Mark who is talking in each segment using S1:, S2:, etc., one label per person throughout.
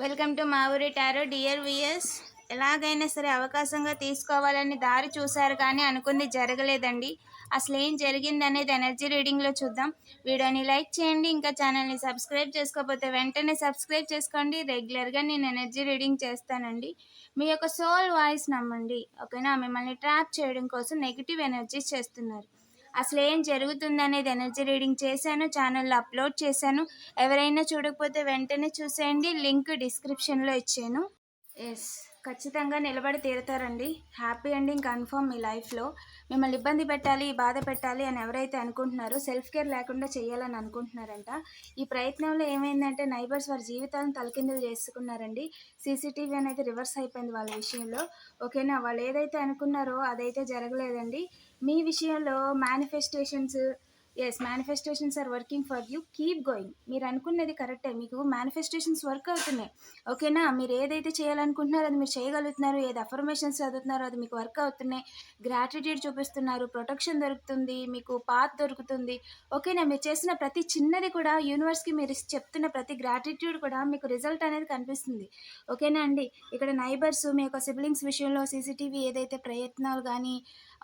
S1: Welcome to మా ఊరి tarot dear weirs. ఎలాగైనా సరే అవకాశంగా తీసుకోవాలని దారి చూశారు కానీ అనుకుంది జరగలేదండి. అసలు ఏం జరిగింది అనేది ఎనర్జీ రీడింగ్లో చూద్దాం. వీడియోని లైక్ చేయండి, ఇంకా ఛానల్ని సబ్స్క్రైబ్ చేసుకోకపోతే వెంటనే సబ్స్క్రైబ్ చేసుకోండి. రెగ్యులర్గా నేను ఎనర్జీ రీడింగ్ చేస్తానండి. మీ యొక్క సోల్ వాయిస్ నమ్మండి, ఓకేనా? మిమ్మల్ని ట్రాప్ చేయడం కోసం నెగిటివ్ ఎనర్జీస్ చేస్తున్నారు. అసలు ఏం జరుగుతుంది అనేది ఎనర్జీ రీడింగ్ చేశాను, ఛానల్లో అప్లోడ్ చేశాను. ఎవరైనా చూడకపోతే వెంటనే చూసేయండి, లింక్ డిస్క్రిప్షన్లో ఇచ్చాను. ఎస్, ఖచ్చితంగా నిలబడి తీరుతారండి. హ్యాపీ ఎండింగ్ కన్ఫర్మ్ మీ లైఫ్లో. మిమ్మల్ని ఇబ్బంది పెట్టాలి, బాధ పెట్టాలి అని ఎవరైతే అనుకుంటున్నారో, సెల్ఫ్ కేర్ లేకుండా చేయాలని అనుకుంటున్నారంట. ఈ ప్రయత్నంలో ఏమైందంటే నైబర్స్ వారి జీవితాలను తలకిందులు చేసుకున్నారండి. సీసీటీవీ అనేది రివర్స్ అయిపోయింది వాళ్ళ విషయంలో, ఓకేనా? వాళ్ళు ఏదైతే అనుకున్నారో అదైతే జరగలేదండి. మీ విషయంలో manifestations, yes, manifestations are working for you. Keep going. మీరు అనుకున్నది కరెక్టే, మీకు మేనిఫెస్టేషన్స్ వర్క్ అవుతున్నాయి, ఓకేనా? మీరు ఏదైతే చేయాలనుకుంటున్నారో అది మీరు చేయగలుగుతున్నారు. ఏది అఫర్మేషన్స్ చదువుతున్నారో అది మీకు వర్క్ అవుతున్నాయి. గ్రాటిట్యూడ్ చూపిస్తున్నారు, ప్రొటెక్షన్ దొరుకుతుంది, మీకు పాత్ దొరుకుతుంది, ఓకేనా? మీరు చేసిన ప్రతి చిన్నది కూడా యూనివర్స్కి మీరు చెప్తున్న ప్రతి గ్రాటిట్యూడ్ కూడా మీకు రిజల్ట్ అనేది కనిపిస్తుంది, ఓకేనా అండి? ఇక్కడ నైబర్స్ మీ యొక్క సిబ్లింగ్స్ విషయంలో సీసీటీవీ ఏదైతే ప్రయత్నాలు కానీ,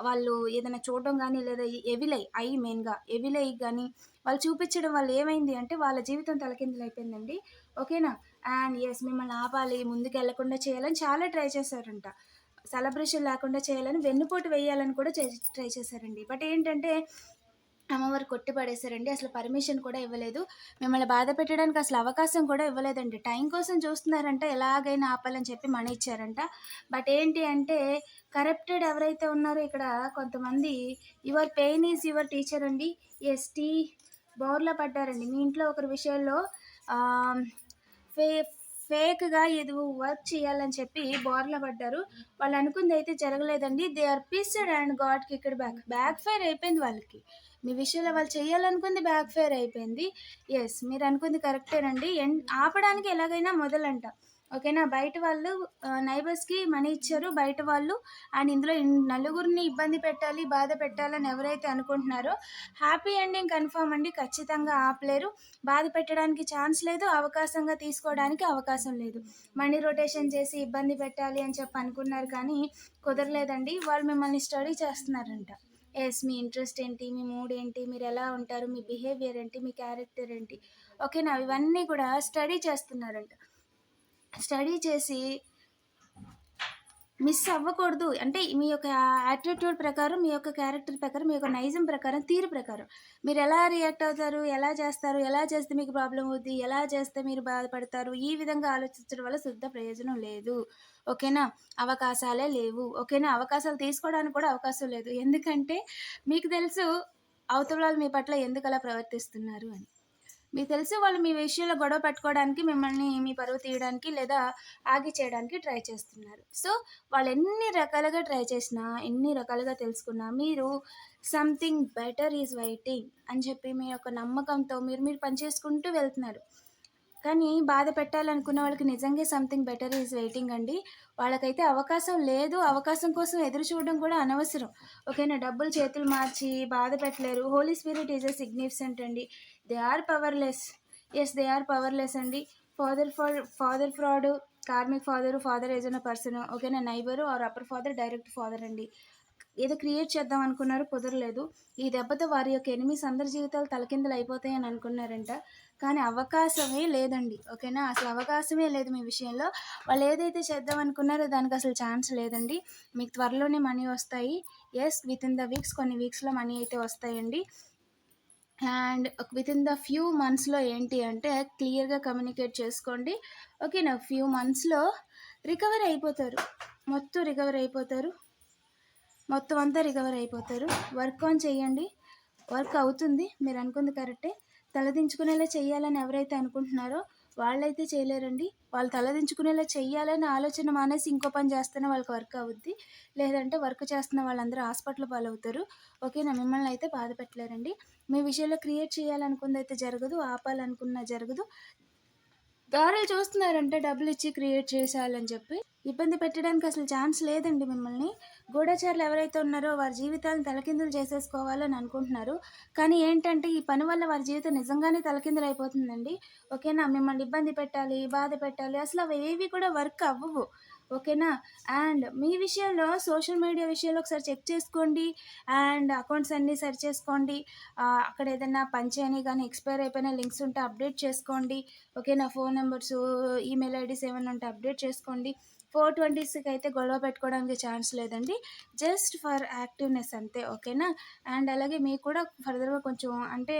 S1: వాళ్ళు ఏదైనా చూడడం కానీ, లేదా ఎవిలై ఐ మెయిన్గా ఎవిలై కానీ వాళ్ళు చూపించడం వల్ల ఏమైంది అంటే వాళ్ళ జీవితం తలకిందులు అయిపోయిందండి, ఓకేనా? అండ్ ఎస్, మిమ్మల్ని ఆపాలి, ముందుకు వెళ్లకుండా చేయాలని చాలా ట్రై చేశారంట. సెలబ్రేషన్ లేకుండా చేయాలని, వెన్నుపోటు వేయాలని కూడా ట్రై చేశారండి. బట్ ఏంటంటే అమ్మవారు కొట్టి పడేశారండి. అసలు పర్మిషన్ కూడా ఇవ్వలేదు, మిమ్మల్ని బాధ పెట్టడానికి అసలు అవకాశం కూడా ఇవ్వలేదండి. టైం కోసం చూస్తున్నారంట, ఎలాగైనా ఆపాలని చెప్పి మనీ ఇచ్చారంట. బట్ ఏంటి అంటే కరప్టెడ్ ఎవరైతే ఉన్నారో ఇక్కడ కొంతమంది, your pain is your teacher అండి. ఎస్టీ బోర్లా పడ్డారండి. మీ ఇంట్లో ఒకరి విషయంలో ఫే ఫేక్గా ఏదో వర్క్ చేయాలని చెప్పి బోర్లా పడ్డారు. వాళ్ళు అనుకుంది అయితే జరగలేదండి. దే ఆర్ పిస్డ్ అండ్ గాడ్కి ఇక్కడ బ్యాక్ ఫైర్ అయిపోయింది వాళ్ళకి. మీ విషయంలో వాళ్ళు చేయాలనుకుంది బ్యాక్ ఫైర్ అయిపోయింది. ఎస్, మీరు అనుకుంది కరెక్టేనండి. ఆపడానికి ఎలాగైనా మొదలంట, ఓకేనా? బయట వాళ్ళు నైబర్స్కి మనీ ఇచ్చారు, బయట వాళ్ళు. అండ్ ఇందులో నలుగురిని ఇబ్బంది పెట్టాలి, బాధ పెట్టాలని ఎవరైతే అనుకుంటున్నారో హ్యాపీ ఎండింగ్ కన్ఫర్మ్ అండి. ఖచ్చితంగా ఆపలేరు, బాధ పెట్టడానికి ఛాన్స్ లేదు, అవకాశంగా తీసుకోవడానికి అవకాశం లేదు. మనీ రొటేషన్ చేసి ఇబ్బంది పెట్టాలి అని చెప్పి అనుకున్నారు కానీ కుదరలేదండి. వాళ్ళు మిమ్మల్ని స్టడీ చేస్తున్నారంట. ఎస్, మీ ఇంట్రెస్ట్ ఏంటి, మీ మూడ్ ఏంటి, మీరు ఎలా ఉంటారు, మీ బిహేవియర్ ఏంటి, మీ క్యారెక్టర్ ఏంటి, ఓకేనా? ఇవన్నీ కూడా స్టడీ చేస్తున్నారంట. స్టడీ చేసి మిస్ అవ్వకూడదు అంటే మీ యొక్క యాటిట్యూడ్ ప్రకారం, మీ యొక్క క్యారెక్టర్ ప్రకారం, మీ యొక్క నైజం ప్రకారం, తీరు ప్రకారం మీరు ఎలా రియాక్ట్ అవుతారు, ఎలా చేస్తారు, ఎలా చేస్తే మీకు ప్రాబ్లం అవుద్ది, ఎలా చేస్తే మీరు బాధపడతారు, ఈ విధంగా ఆలోచించడం వల్ల శుద్ధ ప్రయోజనం లేదు, ఓకేనా? అవకాశాలే లేవు, ఓకేనా? అవకాశాలు తీసుకోవడానికి కూడా అవకాశం లేదు. ఎందుకంటే మీకు తెలుసు అవతల వాళ్ళు మీ పట్ల ఎందుకు అలా ప్రవర్తిస్తున్నారు అని. మీకు తెలిసి వాళ్ళు మీ విషయంలో గొడవ పెట్టుకోవడానికి, మిమ్మల్ని మీ పరువు తీయడానికి లేదా ఆగి చేయడానికి ట్రై చేస్తున్నారు. సో వాళ్ళు ఎన్ని రకాలుగా ట్రై చేసినా, ఎన్ని రకాలుగా తెలుసుకున్నా, మీరు సంథింగ్ బెటర్ ఈజ్ వెయిటింగ్ అని చెప్పి మీ యొక్క నమ్మకంతో మీరు పనిచేసుకుంటూ వెళ్తున్నారు. కానీ బాధ పెట్టాలనుకున్న వాళ్ళకి నిజంగా సంథింగ్ బెటర్ ఈజ్ వెయిటింగ్ అండి. వాళ్ళకైతే అవకాశం లేదు, అవకాశం కోసం ఎదురు చూడడం కూడా అనవసరం, ఓకేనా? డబ్బులు చేతులు మార్చి బాధ పెట్టలేరు. Holy Spirit is a significant అండి. They are powerless. Yes, they are powerless అండి. ఫాదర్ ఫ్రాడ్, కార్మిక్ ఫాదర్ ఏదైనా పర్సన్, ఓకేనా? Neighbour or upper father, direct father అండి. ఏదో క్రియేట్ చేద్దాం అనుకున్నారు, కుదరలేదు. ఈ దెబ్బతో వారి యొక్క ఎనిమిస్ అందరి జీవితాలు తలకిందులు అయిపోతాయి అని అనుకున్నారంట. కానీ అవకాశమే లేదండి, ఓకేనా? అసలు అవకాశమే లేదు మీ విషయంలో. వాళ్ళు ఏదైతే చేద్దాం అనుకున్నారో దానికి అసలు ఛాన్స్ లేదండి. మీకు త్వరలోనే మనీ వస్తాయి. Yes, within the weeks, కొన్ని వీక్స్లో మనీ అయితే వస్తాయండి. And within the few మంత్స్లో ఏంటి అంటే క్లియర్గా కమ్యూనికేట్ చేసుకోండి, ఓకేనా? ఫ్యూ మంత్స్లో రికవర్ అయిపోతారు, మొత్తం అంతా రికవర్ అయిపోతారు. వర్క్ ఆన్ చేయండి, వర్క్ అవుతుంది. మీరు అనుకుంది కరెక్టే. తలదించుకునేలా చేయాలని ఎవరైతే అనుకుంటున్నారో వాళ్ళైతే చేయలేరండి. వాళ్ళు తలదించుకునేలా చెయ్యాలని ఆలోచన మానేసి ఇంకో పని చేస్తేనే వాళ్ళకి వర్క్ అవుద్ది. లేదంటే వర్క్ చేస్తున్న వాళ్ళందరూ హాస్పిటల్ పాలవుతారు, ఓకేనా? మిమ్మల్ని అయితే బాధ పెట్టలేరండి. మీ విషయంలో క్రియేట్ చేయాలనుకుంది అయితే జరగదు, ఆపాలనుకున్నా జరగదు. దారులు చూస్తున్నారంటే డబ్బులు ఇచ్చి క్రియేట్ చేసేయాలని చెప్పి. ఇబ్బంది పెట్టడానికి అసలు ఛాన్స్ లేదండి మిమ్మల్ని. గూఢచారులు ఎవరైతే ఉన్నారో వారి జీవితాలను తలకిందులు చేసేసుకోవాలని అనుకుంటున్నారు. కానీ ఏంటంటే ఈ పని వల్ల వారి జీవితం నిజంగానే తలకిందులైపోతుందండి. ఓకేనా? మిమ్మల్ని ఇబ్బంది పెట్టాలి, బాధ పెట్టాలి అసలు అవేవి కూడా వర్క్ అవ్వవు. ఓకేనా? అండ్ మీ విషయంలో సోషల్ మీడియా విషయంలో ఒకసారి చెక్ చేసుకోండి. అండ్ అకౌంట్స్ అన్నీ సరి చేసుకోండి. అక్కడ ఏదైనా పనిచేయని కానీ ఎక్స్‌పైర్ అయిపోయిన లింక్స్ ఉంటే అప్డేట్ చేసుకోండి. ఓకేనా? ఫోన్ నంబర్సు, ఈమెయిల్ ఐడీస్ ఏమైనా ఉంటే అప్డేట్ చేసుకోండి. 420కి అయితే గొడవ పెట్టుకోవడానికి ఛాన్స్ లేదండి. జస్ట్ ఫర్ యాక్టివ్‌నెస్ అంతే. ఓకేనా? అండ్ అలాగే మీకు కూడా ఫర్దర్‌గా కొంచెం అంటే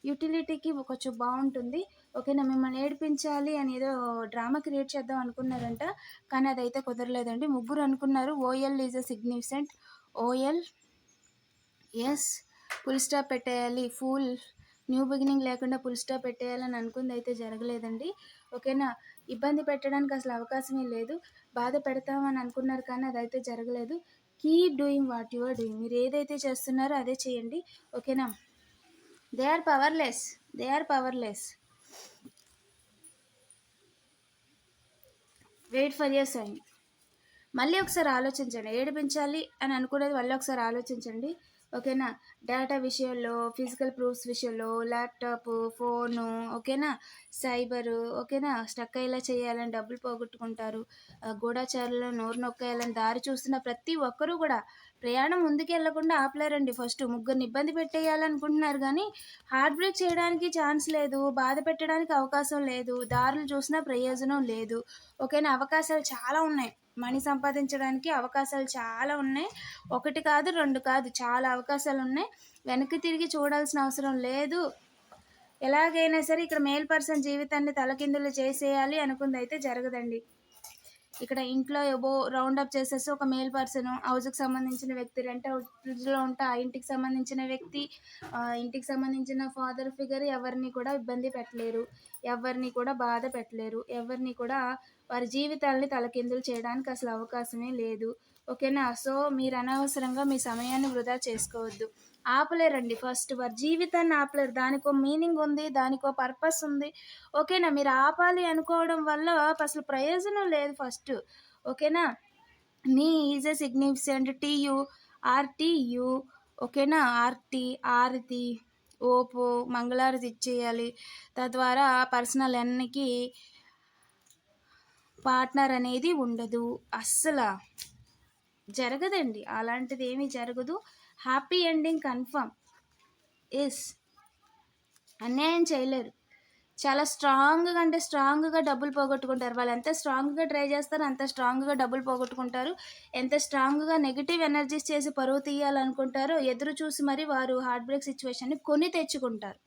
S1: యుటిలిటీకి కొంచెం బావుంటుంది. ఓకేనా? మిమ్మల్ని ఏడిపించాలి అని ఏదో డ్రామా క్రియేట్ చేద్దాం అనుకున్నారంట. కానీ అదైతే కుదరలేదండి. ముగ్గురు అనుకున్నారు. O L is a significant. O L yes full stop పెట్టేయాలి. న్యూ బిగినింగ్ లేకుండా ఫుల్ స్టాప్ పెట్టేయాలని అనుకుంది అయితే జరగలేదండి. ఓకేనా? ఇబ్బంది పెట్టడానికి అసలు అవకాశమే లేదు. బాధ పెడతామని అనుకున్నారు కానీ అదైతే జరగలేదు. Keep doing what you are doing. మీరు ఏదైతే చేస్తున్నారో అదే చేయండి. ఓకేనా? They are powerless. They are powerless. Wait for your sign. మళ్ళీ ఒకసారి ఆలోచించండి. ఏడిపించాలి అని అనుకునేది మళ్ళీ ఒకసారి ఆలోచించండి. ఓకేనా? డేటా విషయంలో, ఫిజికల్ ప్రూఫ్స్ విషయంలో, ల్యాప్టాపు, ఫోను, ఓకేనా? సైబరు, ఓకేనా? స్టక్ అయ్యేలా చేయాలని డబ్బులు పోగొట్టుకుంటారు. గూఢచారులు నోరు నొక్కేయాలని దారి చూస్తున్న ప్రతి ఒక్కరూ కూడా ప్రయాణం ముందుకెళ్ళకుండా ఆపలేరండి. ఫస్ట్ ముగ్గురిని ఇబ్బంది పెట్టేయాలనుకుంటున్నారు కానీ హార్ట్ బ్రేక్ చేయడానికి ఛాన్స్ లేదు. బాధ పెట్టడానికి అవకాశం లేదు. దారులు చూసినా ప్రయోజనం లేదు. ఓకేనా? అవకాశాలు చాలా ఉన్నాయి. మనీ సంపాదించడానికి అవకాశాలు చాలా ఉన్నాయి. ఒకటి కాదు, 2 కాదు, చాలా అవకాశాలున్నాయి. వెనక్కి తిరిగి చూడాల్సిన అవసరం లేదు. ఎలాగైనా సరే ఇక్కడ మేల్ పర్సన్ జీవితాన్ని తలకిందులు చేసేయాలి అనుకుందైతే జరగదండి. ఇక్కడ ఇంట్లో రౌండ్ అప్ చేసేసి ఒక మేల్ పర్సన్, హౌస్కి సంబంధించిన వ్యక్తి, రెంట్ హౌస్లో ఉంటే ఆ ఇంటికి సంబంధించిన వ్యక్తి, ఇంటికి సంబంధించిన ఫాదర్ ఫిగర్ ఎవరిని కూడా ఇబ్బంది పెట్టలేరు. ఎవరిని కూడా బాధ పెట్టలేరు. ఎవరిని కూడా వారి జీవితాలని తలకిందులు చేయడానికి అసలు అవకాశమే లేదు. ఓకేనా? సో మీరు అనవసరంగా మీ సమయాన్ని వృధా చేసుకోవద్దు. ఆపలేరండి. ఫస్ట్ వారి జీవితాన్ని ఆపలేరు. దానికో మీనింగ్ ఉంది. దానికో పర్పస్ ఉంది. ఓకేనా? మీరు ఆపాలి అనుకోవడం వల్ల అసలు ప్రయోజనం లేదు ఫస్ట్. ఓకేనా? నీ ఈజ్ ఎ సిగ్నిఫికెంట్ టీయు ఓకేనా? ఆరతి, ఓపు, మంగళారతి ఇచ్చేయాలి. తద్వారా పర్సనల్ ఎన్కి పార్ట్నర్ అనేది ఉండదు. అస్సలు జరగదండి. అలాంటిది ఏమీ జరగదు. Happy ending confirm. ఎస్, అన్యాయం చేయలేరు. చాలా స్ట్రాంగ్‌గా అంటే స్ట్రాంగ్‌గా డబ్బులు పోగొట్టుకుంటారు. వాళ్ళు ఎంత స్ట్రాంగ్‌గా ట్రై చేస్తారో అంత స్ట్రాంగ్‌గా డబ్బులు పోగొట్టుకుంటారు. ఎంత స్ట్రాంగ్‌గా నెగెటివ్ ఎనర్జీస్ చేసి పరువు తీయాలనుకుంటారో ఎదురు చూసి మరి వారు హార్ట్ బ్రేక్ సిచ్యువేషన్‌ని కొని తెచ్చుకుంటారు.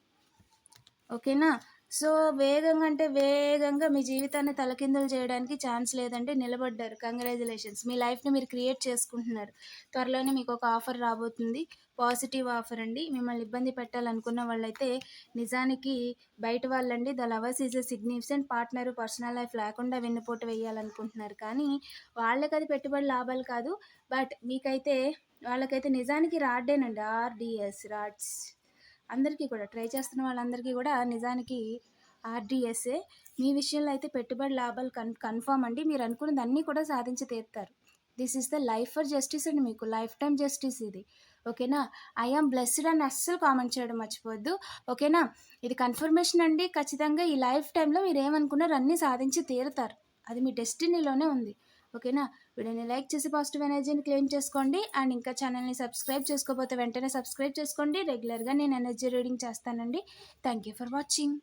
S1: ఓకేనా? సో వేగంగా మీ జీవితాన్ని తలకిందులు చేయడానికి ఛాన్స్ లేదండి. నిలబడ్డారు. కంగ్రాచ్యులేషన్స్. మీ లైఫ్‌ని మీరు క్రియేట్ చేసుకుంటున్నారు. త్వరలోనే మీకు ఒక ఆఫర్ రాబోతుంది. పాజిటివ్ ఆఫర్ అండి. మిమ్మల్ని ఇబ్బంది పెట్టాలనుకున్న వాళ్ళైతే నిజానికి బయట వాళ్ళండి. The lovers is a significant partner personal life లేకుండా వెన్నుపోటు వేయాలనుకుంటున్నారు. కానీ వాళ్ళకది పెట్టుబడి లాభాలు కాదు. బట్ మీకైతే వాళ్ళకైతే నిజానికి రాడ్డేనండి. రాడ్స్. అందరికీ కూడా ట్రై చేస్తున్న వాళ్ళందరికీ కూడా నిజానికి ఆర్‌డీఎస్ఏ. మీ విషయంలో అయితే పెట్టుబడి లాభాలు కన్ఫర్మ్ అండి. మీరు అనుకున్నది అన్నీ కూడా సాధించి తీరుతారు. This is the life for justice అండి. మీకు లైఫ్ టైమ్ జస్టిస్ ఇది. ఓకేనా? ఐ యామ్ బ్లెస్డ్ అని అస్సలు కామెంట్ చేయడం మర్చిపోవద్దు. ఓకేనా? ఇది కన్ఫర్మేషన్ అండి. ఖచ్చితంగా ఈ లైఫ్ టైంలో మీరు ఏమనుకున్నారో అన్నీ సాధించి తీరుతారు. అది మీ డెస్టినీలోనే ఉంది. ఓకేనా? వీడియోని లైక్ చేసి పాజిటివ్ ఎనర్జీని క్లెయిమ్ చేసుకోండి. అండ్ ఇంకా ఛానల్ని సబ్స్క్రైబ్ చేసుకోకపోతే వెంటనే సబ్స్క్రైబ్ చేసుకోండి. రెగ్యులర్గా నేను ఎనర్జీ రీడింగ్ చేస్తానండి. Thank you for watching.